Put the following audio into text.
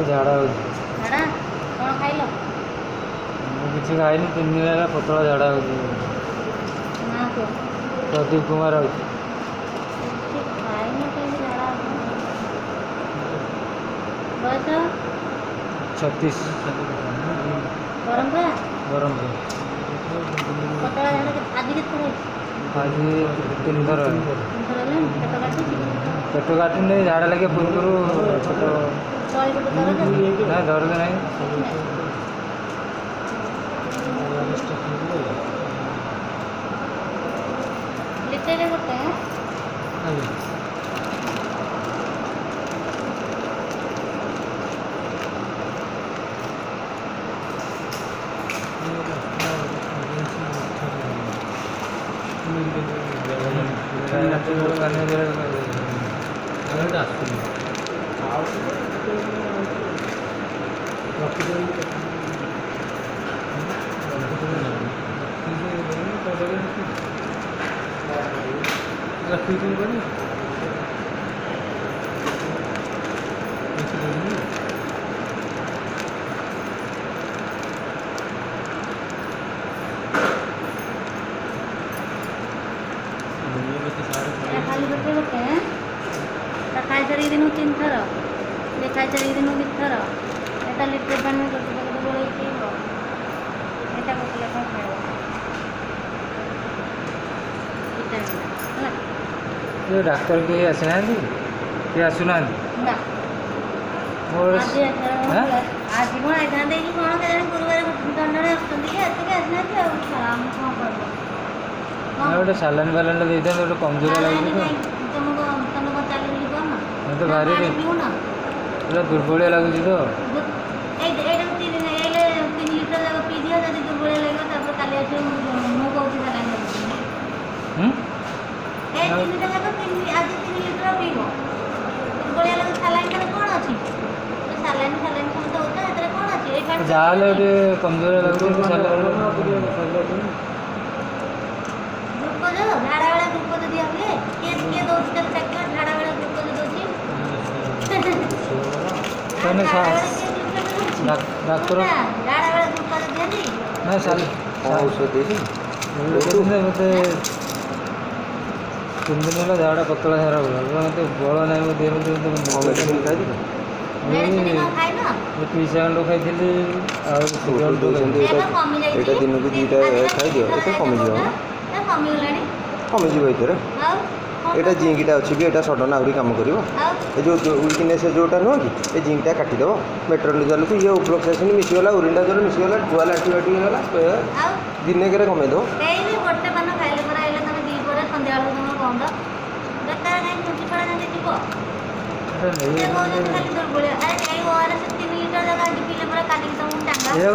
झाड़ा हो झाड़ा कौन खाइल किसी खाई 3 दिन है पतला झाड़ा हो ना को प्रदीप कुमार हो खाई ना कहीं झाड़ा बस 36 गरम का गरम पतला झाड़ा के आदि के थोड़े आज 3 थर ले पेट काटुची पेट काटने झाड़ा लगे पूर्व तळे पेट दरद ना दर्द नहीं लिटेरे गोटे खाली पेटे गोटे खाई सारी दिन 3 थर ये खाई सारी दिन 2 थर एटा लिटर पानी में गोटे गोटे गोले पीब एटा गोटे लेखा खाइब ये डॉक्टर के आसना किए आसुना ना आज आज कौन आई था देखी कौन के गुरुवार दंडने आसुंदी के एतके आसना कि हम कौन करबो गोटे सालान बालान दे गोटे कमजोर लगे तुमको तुमको चली भी कौन तो भारी पूरा दुर्बल लगुच तो तीन लिटर जगह पी दियो जब दुर्बल लगे काली आस मु कौन सालान तीन जगह आज 3 लिटर पीब दुर्बल लगे सालान कौन अच्छी सालान सालान कौन तो होता है कौन अच्छी जहाँ कमजोर लगे झाड़ा वाला ग्लूकोज दिया हमने के दो चल सकते झाड़ा वाला ग्लूकोज दोची कने डॉक्टर झाड़ा वाला ग्लूकोज देनी ना साल औषध देनी मते 3 दिन होला झाड़ा पतला झाड़ा बोला मते बळ नाही मो देह मते मेडिसिन खाई मेडिसिन खाई ना पिसा खंड खाई एटा दिन को 2टा खाई दियो एटा कमी जाओ कमी गलानी कमिज एटा जिंकटा अच्छी भी एटा सडन आहरी कम कर जो वीकनेस जोटा नुह कि ये जिंकटा काटिदेव मेट्रोलिजल को ये उपलक्सेसन मिसीगला उरिंडा जल मिसीगला डुआल आंटीबायोटिक होगा दिन के कमेद गोटे पान खाइले पर आइले तुम दी पर संध्या तुम बंद बेकार नहीं छुट्टी पड़ा नहीं जीव खाली दुर्बल 3 लिटर जगह आज पीले पर काली तुम टांगा